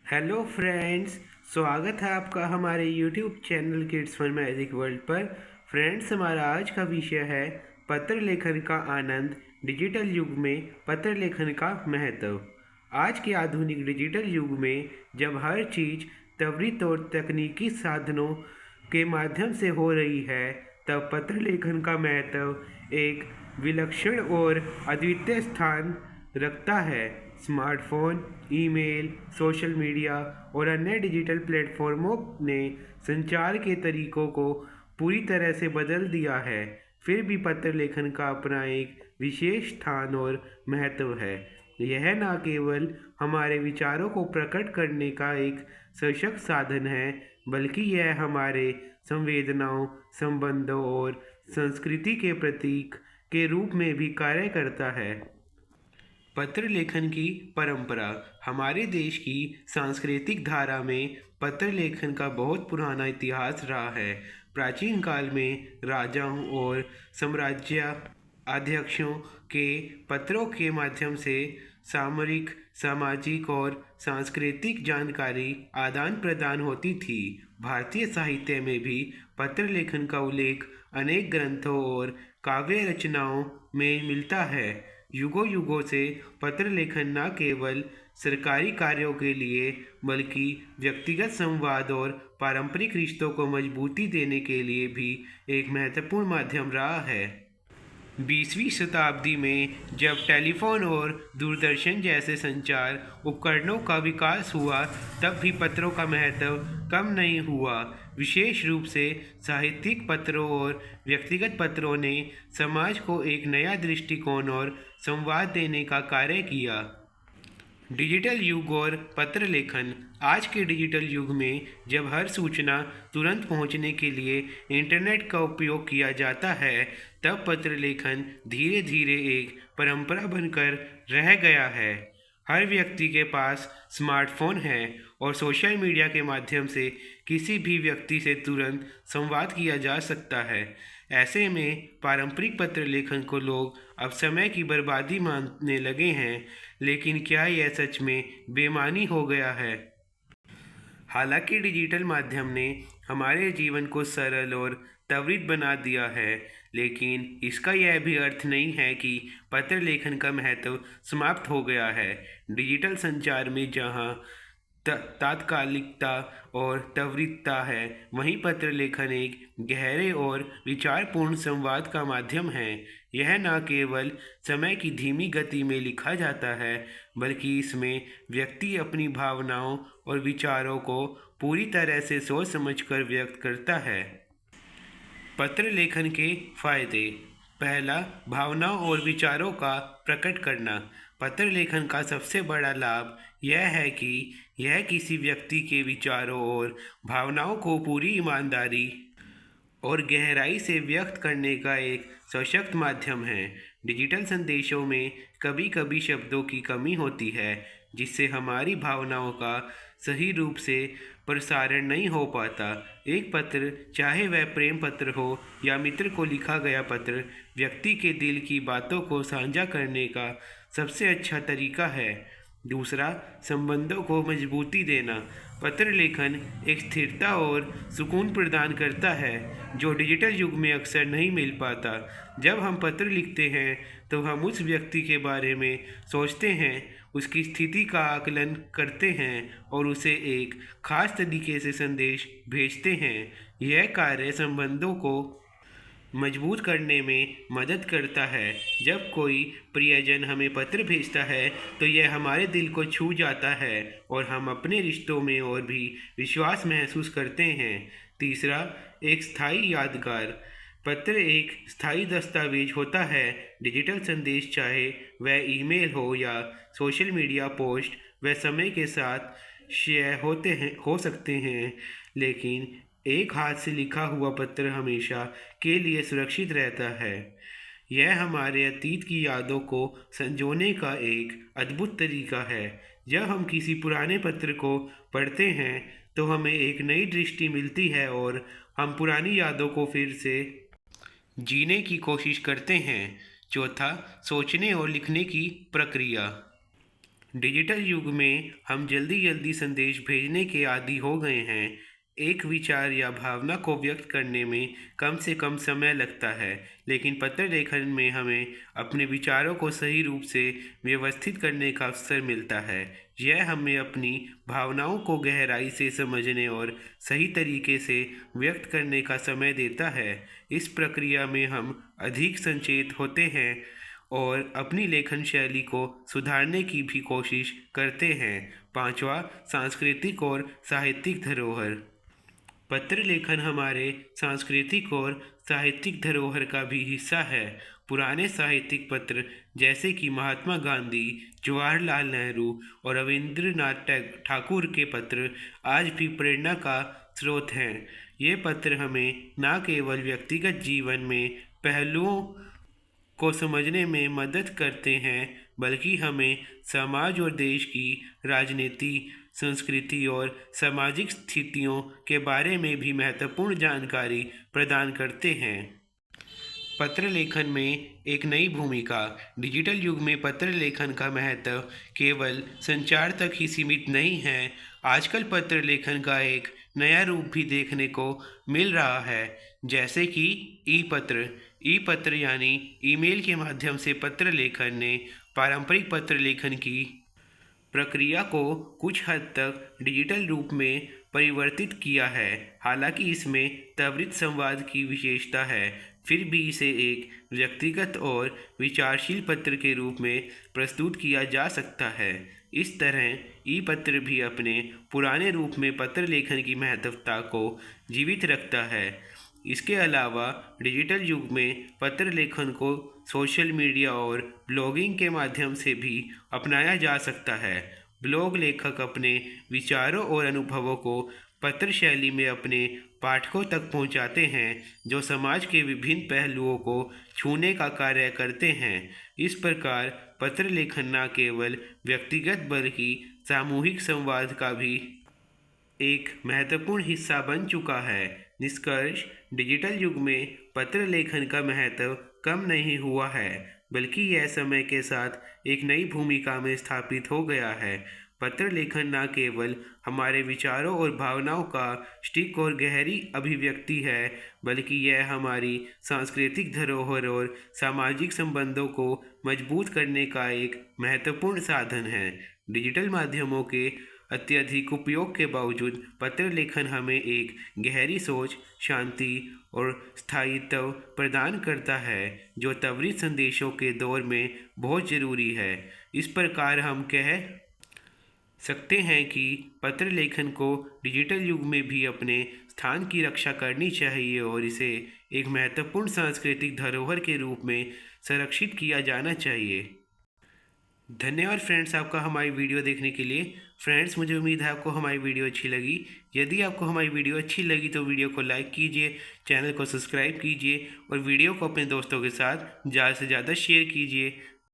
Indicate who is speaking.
Speaker 1: Hello friends. स्वागत है आपका हमारे YouTube channel kids fun magic world पर। फ्रेंड्स, हमारा आज का विषय है पत्र लेखन का आनंद, डिजिटल युग में पत्र लेखन का महत्व। आज के आधुनिक डिजिटल युग में जब हर चीज़ त्वरित और तकनीकी साधनों के माध्यम से हो रही है, तब पत्र लेखन का महत्व एक विलक्षण और अद्वितीय स्थान रखता है। स्मार्टफोन, ईमेल, सोशल मीडिया और अन्य डिजिटल प्लेटफॉर्मों ने संचार के तरीकों को पूरी तरह से बदल दिया है। फिर भी पत्र लेखन का अपना एक विशेष स्थान और महत्व है। यह न केवल हमारे विचारों को प्रकट करने का एक सशक्त साधन है, बल्कि यह हमारे संवेदनाओं, संबंधों और संस्कृति के प्रतीक के रूप में भी कार्य करता है। पत्र लेखन की परंपरा हमारे देश की सांस्कृतिक धारा में पत्र लेखन का बहुत पुराना इतिहास रहा है। प्राचीन काल में राजाओं और साम्राज्य अध्यक्षों के पत्रों के माध्यम से सामरिक, सामाजिक और सांस्कृतिक जानकारी आदान प्रदान होती थी। भारतीय साहित्य में भी पत्र लेखन का उल्लेख अनेक ग्रंथों और काव्य रचनाओं में मिलता है। युगों युगों से पत्र लेखन न केवल सरकारी कार्यों के लिए, बल्कि व्यक्तिगत संवाद और पारंपरिक रिश्तों को मजबूती देने के लिए भी एक महत्वपूर्ण माध्यम रहा है। 20वीं शताब्दी में जब टेलीफोन और दूरदर्शन जैसे संचार उपकरणों का विकास हुआ, तब भी पत्रों का महत्व कम नहीं हुआ। विशेष रूप से साहित्यिक पत्रों और व्यक्तिगत पत्रों ने समाज को एक नया दृष्टिकोण और संवाद देने का कार्य किया। डिजिटल युग और पत्र लेखन। आज के डिजिटल युग में जब हर सूचना तुरंत पहुंचने के लिए इंटरनेट का उपयोग किया जाता है, तब पत्र लेखन धीरे धीरे एक परंपरा बनकर रह गया है। हर व्यक्ति के पास स्मार्टफोन है और सोशल मीडिया के माध्यम से किसी भी व्यक्ति से तुरंत संवाद किया जा सकता है। ऐसे में पारंपरिक पत्र लेखन को लोग अब समय की बर्बादी मानने लगे हैं, लेकिन क्या यह सच में बेमानी हो गया है? हालांकि डिजिटल माध्यम ने हमारे जीवन को सरल और त्वरित बना दिया है, लेकिन इसका यह भी अर्थ नहीं है कि पत्र लेखन का महत्व समाप्त हो गया है। डिजिटल संचार में जहां तात्कालिकता और त्वरितता है, वहीं पत्र लेखन एक गहरे और विचारपूर्ण संवाद का माध्यम है। यह न केवल समय की धीमी गति में लिखा जाता है, बल्कि इसमें व्यक्ति अपनी भावनाओं और विचारों को पूरी तरह से सोच समझकर व्यक्त करता है। पत्र लेखन के फायदे। पहला, भावनाओं और विचारों का प्रकट करना। पत्र लेखन का सबसे बड़ा लाभ यह है कि यह किसी व्यक्ति के विचारों और भावनाओं को पूरी ईमानदारी और गहराई से व्यक्त करने का एक सशक्त माध्यम है। डिजिटल संदेशों में कभी कभी शब्दों की कमी होती है, जिससे हमारी भावनाओं का सही रूप से प्रसारण नहीं हो पाता। एक पत्र, चाहे वह प्रेम पत्र हो या मित्र को लिखा गया पत्र, व्यक्ति के दिल की बातों को साझा करने का सबसे अच्छा तरीका है। दूसरा, संबंधों को मजबूती देना। पत्र लेखन एक स्थिरता और सुकून प्रदान करता है, जो डिजिटल युग में अक्सर नहीं मिल पाता। जब हम पत्र लिखते हैं तो हम उस व्यक्ति के बारे में सोचते हैं, उसकी स्थिति का आकलन करते हैं और उसे एक खास तरीके से संदेश भेजते हैं। यह कार्य संबंधों को मजबूत करने में मदद करता है। जब कोई प्रियजन हमें पत्र भेजता है, तो यह हमारे दिल को छू जाता है और हम अपने रिश्तों में और भी विश्वास महसूस करते हैं। तीसरा, एक स्थायी यादगार। पत्र एक स्थायी दस्तावेज होता है। डिजिटल संदेश, चाहे वह ईमेल हो या सोशल मीडिया पोस्ट, वह समय के साथ शेयर हो सकते हैं, लेकिन एक हाथ से लिखा हुआ पत्र हमेशा के लिए सुरक्षित रहता है। यह हमारे अतीत की यादों को संजोने का एक अद्भुत तरीका है। जब हम किसी पुराने पत्र को पढ़ते हैं, तो हमें एक नई दृष्टि मिलती है और हम पुरानी यादों को फिर से जीने की कोशिश करते हैं। चौथा, सोचने और लिखने की प्रक्रिया। डिजिटल युग में हम जल्दी जल्दी संदेश भेजने के आदी हो गए हैं। एक विचार या भावना को व्यक्त करने में कम से कम समय लगता है, लेकिन पत्र लेखन में हमें अपने विचारों को सही रूप से व्यवस्थित करने का अवसर मिलता है। यह हमें अपनी भावनाओं को गहराई से समझने और सही तरीके से व्यक्त करने का समय देता है। इस प्रक्रिया में हम अधिक सचेत होते हैं और अपनी लेखन शैली को सुधारने की भी कोशिश करते हैं। पांचवा, सांस्कृतिक और साहित्यिक धरोहर। पत्र लेखन हमारे सांस्कृतिक और साहित्यिक धरोहर का भी हिस्सा है। पुराने साहित्यिक पत्र जैसे कि महात्मा गांधी, जवाहरलाल नेहरू और रविंद्रनाथ ठाकुर के पत्र आज भी प्रेरणा का स्रोत हैं। ये पत्र हमें न केवल व्यक्तिगत जीवन में पहलुओं को समझने में मदद करते हैं, बल्कि हमें समाज और देश की राजनीति, संस्कृति और सामाजिक स्थितियों के बारे में भी महत्वपूर्ण जानकारी प्रदान करते हैं। पत्र लेखन में एक नई भूमिका। डिजिटल युग में पत्र लेखन का महत्व केवल संचार तक ही सीमित नहीं है। आजकल पत्र लेखन का एक नया रूप भी देखने को मिल रहा है, जैसे कि ई पत्र यानी ईमेल के माध्यम से पत्र लेखन ने पारंपरिक पत्र लेखन की प्रक्रिया को कुछ हद तक डिजिटल रूप में परिवर्तित किया है। हालांकि इसमें त्वरित संवाद की विशेषता है, फिर भी इसे एक व्यक्तिगत और विचारशील पत्र के रूप में प्रस्तुत किया जा सकता है। इस तरह ई पत्र भी अपने पुराने रूप में पत्र लेखन की महत्वता को जीवित रखता है। इसके अलावा डिजिटल युग में पत्र लेखन को सोशल मीडिया और ब्लॉगिंग के माध्यम से भी अपनाया जा सकता है। ब्लॉग लेखक अपने विचारों और अनुभवों को पत्र शैली में अपने पाठकों तक पहुंचाते हैं, जो समाज के विभिन्न पहलुओं को छूने का कार्य करते हैं। इस प्रकार पत्र लेखन न केवल व्यक्तिगत बल्कि सामूहिक संवाद का भी एक महत्वपूर्ण हिस्सा बन चुका है। निष्कर्ष, डिजिटल युग में पत्र लेखन का महत्व कम नहीं हुआ है, बल्कि यह समय के साथ एक नई भूमिका में स्थापित हो गया है। पत्र लेखन न केवल हमारे विचारों और भावनाओं का सटीक और गहरी अभिव्यक्ति है, बल्कि यह हमारी सांस्कृतिक धरोहर और सामाजिक संबंधों को मजबूत करने का एक महत्वपूर्ण साधन है। डिजिटल माध्यमों के अत्यधिक उपयोग के बावजूद पत्र लेखन हमें एक गहरी सोच, शांति और स्थायित्व प्रदान करता है, जो त्वरित संदेशों के दौर में बहुत ज़रूरी है। इस प्रकार हम कह सकते हैं कि पत्र लेखन को डिजिटल युग में भी अपने स्थान की रक्षा करनी चाहिए और इसे एक महत्वपूर्ण सांस्कृतिक धरोहर के रूप में संरक्षित किया जाना चाहिए। धन्यवाद फ्रेंड्स, आपका हमारी वीडियो देखने के लिए। फ्रेंड्स, मुझे उम्मीद है आपको हमारी वीडियो अच्छी लगी। यदि आपको हमारी वीडियो अच्छी लगी तो वीडियो को लाइक कीजिए, चैनल को सब्सक्राइब कीजिए और वीडियो को अपने दोस्तों के साथ ज़्यादा से ज़्यादा शेयर कीजिए।